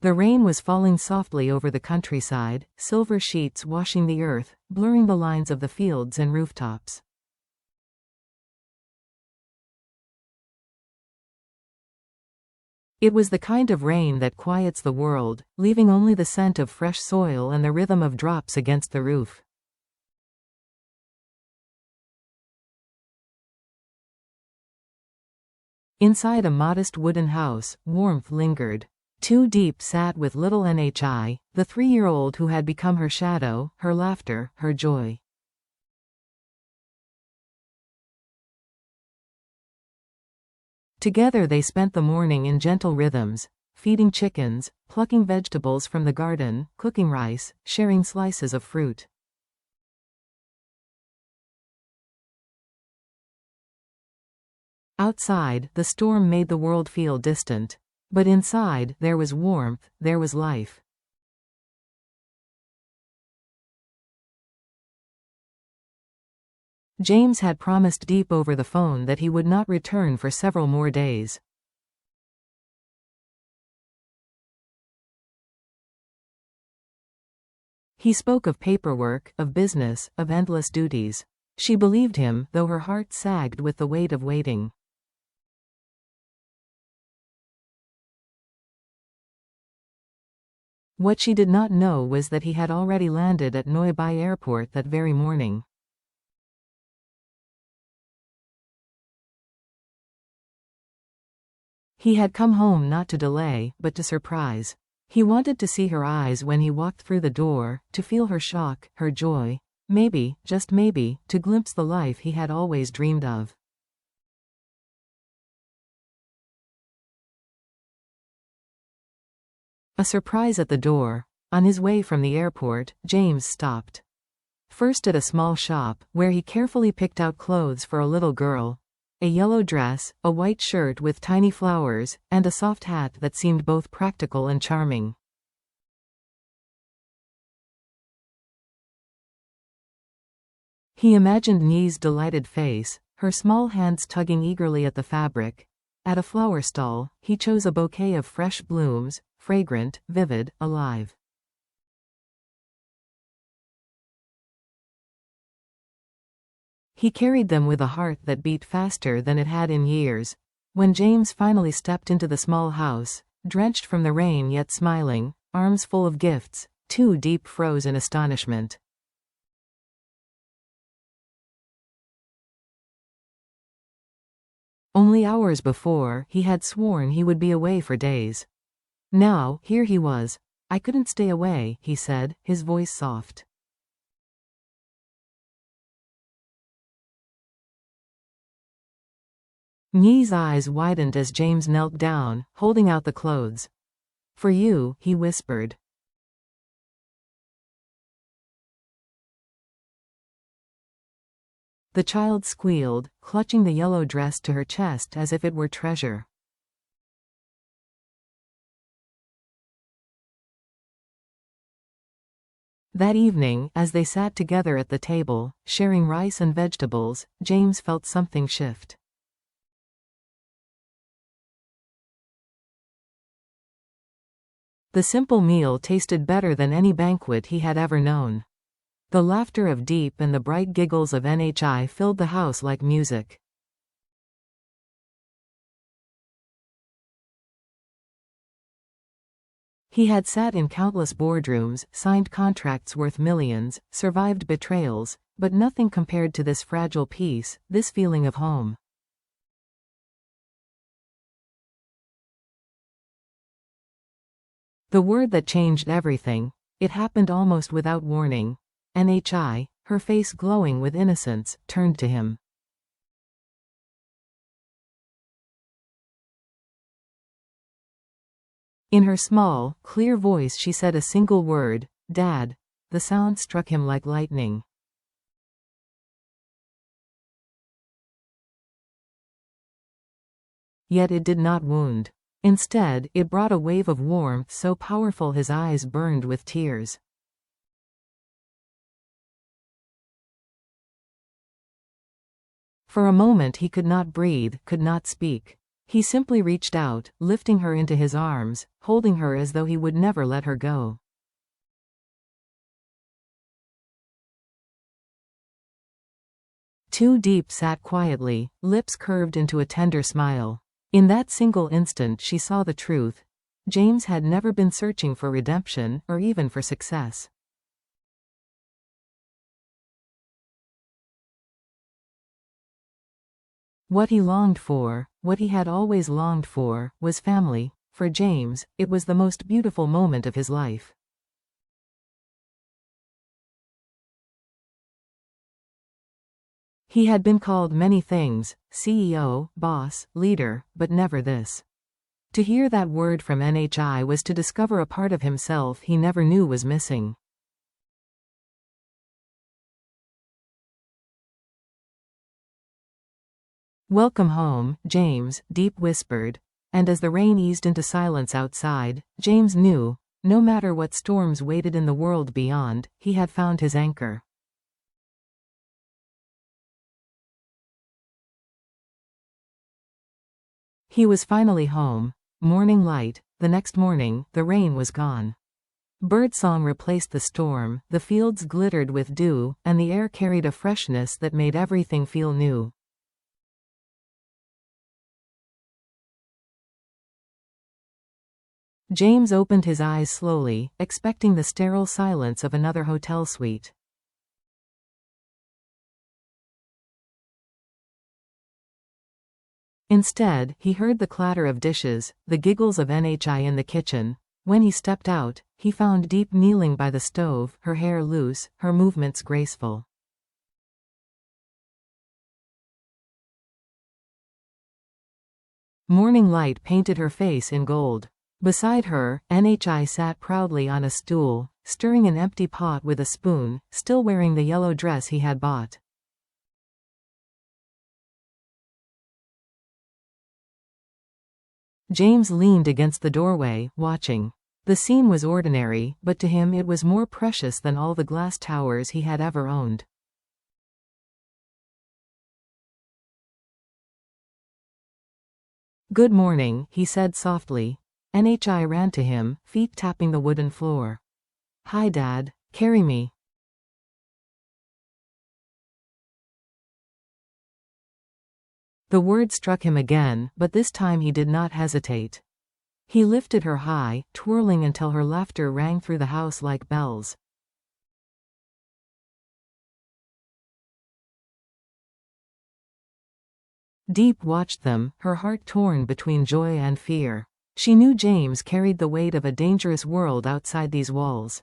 The rain was falling softly over the countryside, silver sheets washing the earth, blurring the lines of the fields and rooftops. It was the kind of rain that quiets the world, leaving only the scent of fresh soil and the rhythm of drops against the roof. Inside a modest wooden house, warmth lingered. Diep sat with little Nhi, the 3-year-old who had become her shadow, her laughter, her joy. Together they spent the morning in gentle rhythms, feeding chickens, plucking vegetables from the garden, cooking rice, sharing slices of fruit. Outside, the storm made the world feel distant. But inside, there was warmth, there was life. James had promised Diep over the phone that he would not return for several more days. He spoke of paperwork, of business, of endless duties. She believed him, though her heart sagged with the weight of waiting. What she did not know was that he had already landed at Diep airport that very morning. He had come home not to delay, but to surprise. He wanted to see her eyes when he walked through the door, to feel her shock, her joy. Maybe, just maybe, to glimpse the life he had always dreamed of. A surprise at the door. On his way from the airport, James stopped. First at a small shop, where he carefully picked out clothes for a little girl. A yellow dress, a white shirt with tiny flowers, and a soft hat that seemed both practical and charming. He imagined Nyi's delighted face, her small hands tugging eagerly at the fabric. At a flower stall, he chose a bouquet of fresh blooms, fragrant, vivid, alive. He carried them with a heart that beat faster than it had in years. When James finally stepped into the small house, drenched from the rain yet smiling, arms full of gifts, Diep froze in astonishment. Only hours before, he had sworn he would be away for days. Now, here he was. "I couldn't stay away," he said, his voice soft. Nyi's eyes widened as James knelt down, holding out the clothes. "For you," he whispered. The child squealed, clutching the yellow dress to her chest as if it were treasure. That evening, as they sat together at the table, sharing rice and vegetables, James felt something shift. The simple meal tasted better than any banquet he had ever known. The laughter of Diep and the bright giggles of Nhi filled the house like music. He had sat in countless boardrooms, signed contracts worth millions, survived betrayals, but nothing compared to this fragile peace, this feeling of home. The word that changed everything. It happened almost without warning. Nhi, her face glowing with innocence, turned to him. In her small, clear voice she said a single word, "Dad." The sound struck him like lightning. Yet it did not wound. Instead, it brought a wave of warmth so powerful his eyes burned with tears. For a moment he could not breathe, could not speak. He simply reached out, lifting her into his arms, holding her as though he would never let her go. Diep sat quietly, lips curved into a tender smile. In that single instant she saw the truth. James had never been searching for redemption, or even for success. What he longed for, what he had always longed for, was family. For James, it was the most beautiful moment of his life. He had been called many things: CEO, boss, leader, but never this. To hear that word from NHI was to discover a part of himself he never knew was missing. "Welcome home, James," Diep whispered, and as the rain eased into silence outside, James knew, no matter what storms waited in the world beyond, he had found his anchor. He was finally home. Morning light. The next morning, the rain was gone. Birdsong replaced the storm, the fields glittered with dew, and the air carried a freshness that made everything feel new. James opened his eyes slowly, expecting the sterile silence of another hotel suite. Instead, he heard the clatter of dishes, the giggles of NHI in the kitchen. When he stepped out, he found Diep kneeling by the stove, her hair loose, her movements graceful. Morning light painted her face in gold. Beside her, NHI sat proudly on a stool, stirring an empty pot with a spoon, still wearing the yellow dress he had bought. James leaned against the doorway, watching. The scene was ordinary, but to him it was more precious than all the glass towers he had ever owned. "Good morning," he said softly. NHI ran to him, feet tapping the wooden floor. "Hi Dad, carry me." The word struck him again, but this time he did not hesitate. He lifted her high, twirling until her laughter rang through the house like bells. Diep watched them, her heart torn between joy and fear. She knew James carried the weight of a dangerous world outside these walls.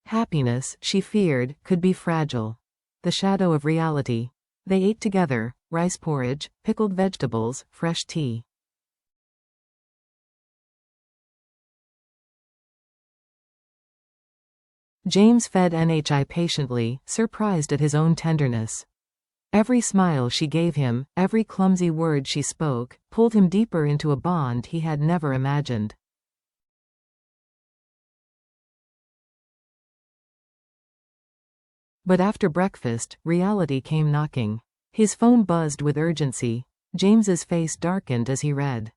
Happiness, she feared, could be fragile. The shadow of reality. They ate together, rice porridge, pickled vegetables, fresh tea. James fed NHI patiently, surprised at his own tenderness. Every smile she gave him, every clumsy word she spoke, pulled him deeper into a bond he had never imagined. But after breakfast, reality came knocking. His phone buzzed with urgency. James's face darkened as he read.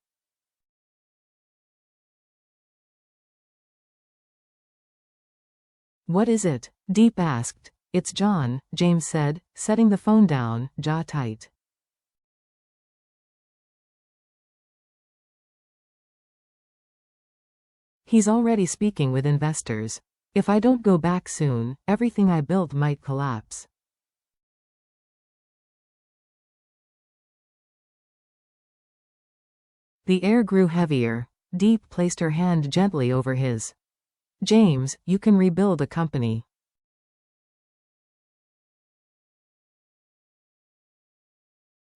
"What is it?" Diep asked. "It's John," James said, setting the phone down, jaw tight. "He's already speaking with investors. If I don't go back soon, everything I built might collapse." The air grew heavier. Diep placed her hand gently over his. "James, you can rebuild a company.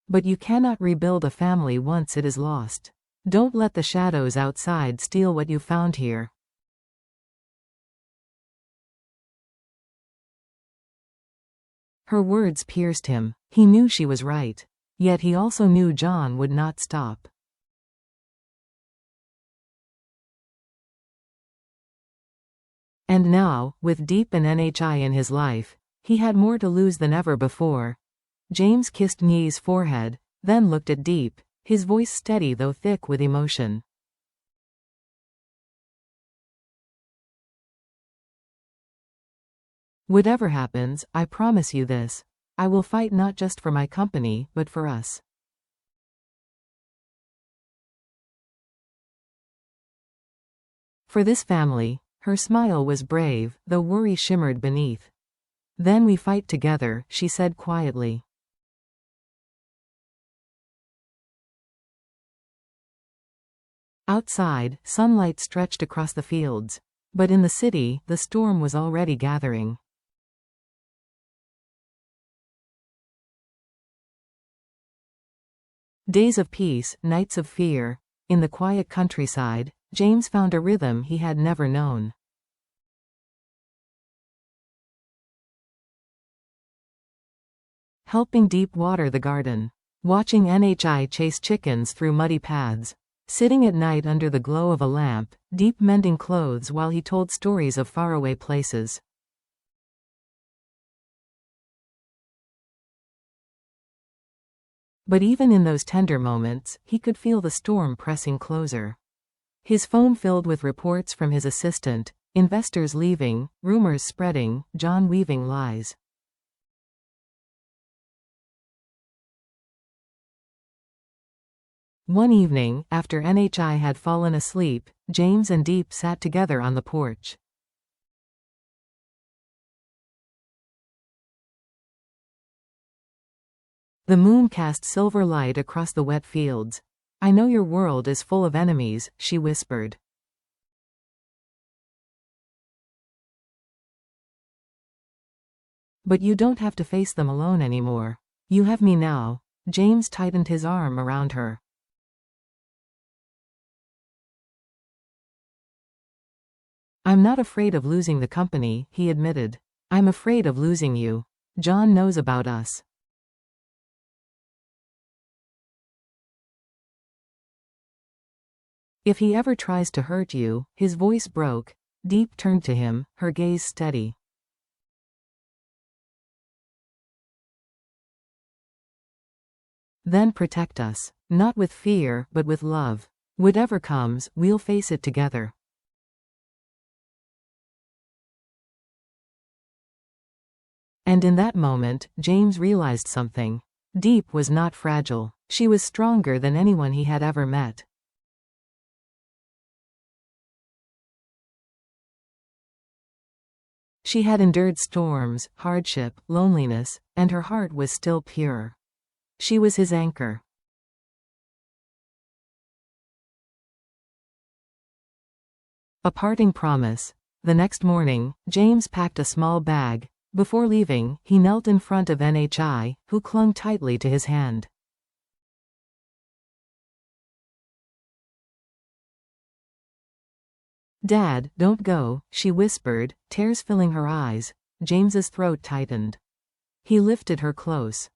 But you cannot rebuild a family once it is lost. Don't let the shadows outside steal what you found here." Her words pierced him. He knew she was right. Yet he also knew John would not stop. And now, with Diep and NHI in his life, He had more to lose than ever before. James kissed Nye's forehead, then looked at Diep, his voice steady though thick with emotion. Whatever happens, I promise you this. I will fight not just for my company, but for us. For this family. Her smile was brave, though worry shimmered beneath. Then we fight together, she said quietly. Outside, sunlight stretched across the fields. But in the city, the storm was already gathering. Days of peace, nights of fear. In the quiet countryside, James found a rhythm he had never known. Helping Diep water the garden. Watching Nhi chase chickens through muddy paths. Sitting at night under the glow of a lamp, Diep mending clothes while he told stories of faraway places. But even in those tender moments, he could feel the storm pressing closer. His phone filled with reports from his assistant, investors leaving, rumors spreading, John weaving lies. One evening, after Nhi had fallen asleep, James and Diep sat together on the porch. The moon cast silver light across the wet fields. I know your world is full of enemies, she whispered. But you don't have to face them alone anymore. You have me now. James tightened his arm around her. I'm not afraid of losing the company, he admitted. I'm afraid of losing you. John knows about us. If he ever tries to hurt you, his voice broke. Diep turned to him, her gaze steady. Then protect us. Not with fear, but with love. Whatever comes, we'll face it together. And in that moment, James realized something. Diep was not fragile. She was stronger than anyone he had ever met. She had endured storms, hardship, loneliness, and her heart was still pure. She was his anchor. A parting promise. The next morning, James packed a small bag. Before leaving, he knelt in front of Nhi, who clung tightly to his hand. Dad, don't go, she whispered, tears filling her eyes. James's throat tightened. He lifted her close.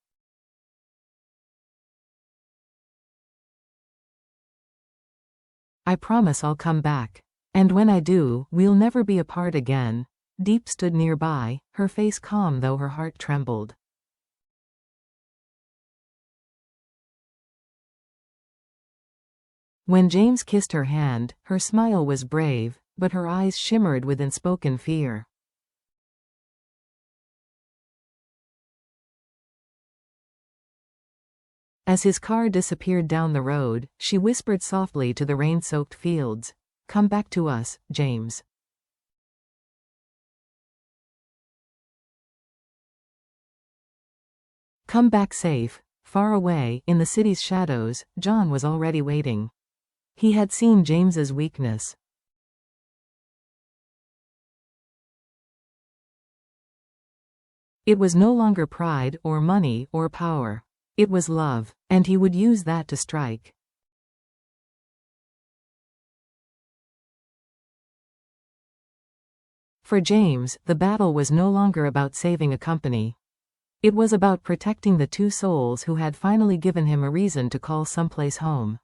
I promise I'll come back. And when I do, we'll never be apart again. Diep stood nearby, her face calm though her heart trembled. When James kissed her hand, her smile was brave, but her eyes shimmered with unspoken fear. As his car disappeared down the road, she whispered softly to the rain-soaked fields, "Come back to us, James." Come back safe. Far away, in the city's shadows, John was already waiting. He had seen James's weakness. It was no longer pride, or money, or power. It was love, and he would use that to strike. For James, the battle was no longer about saving a company. It was about protecting the two souls who had finally given him a reason to call someplace home.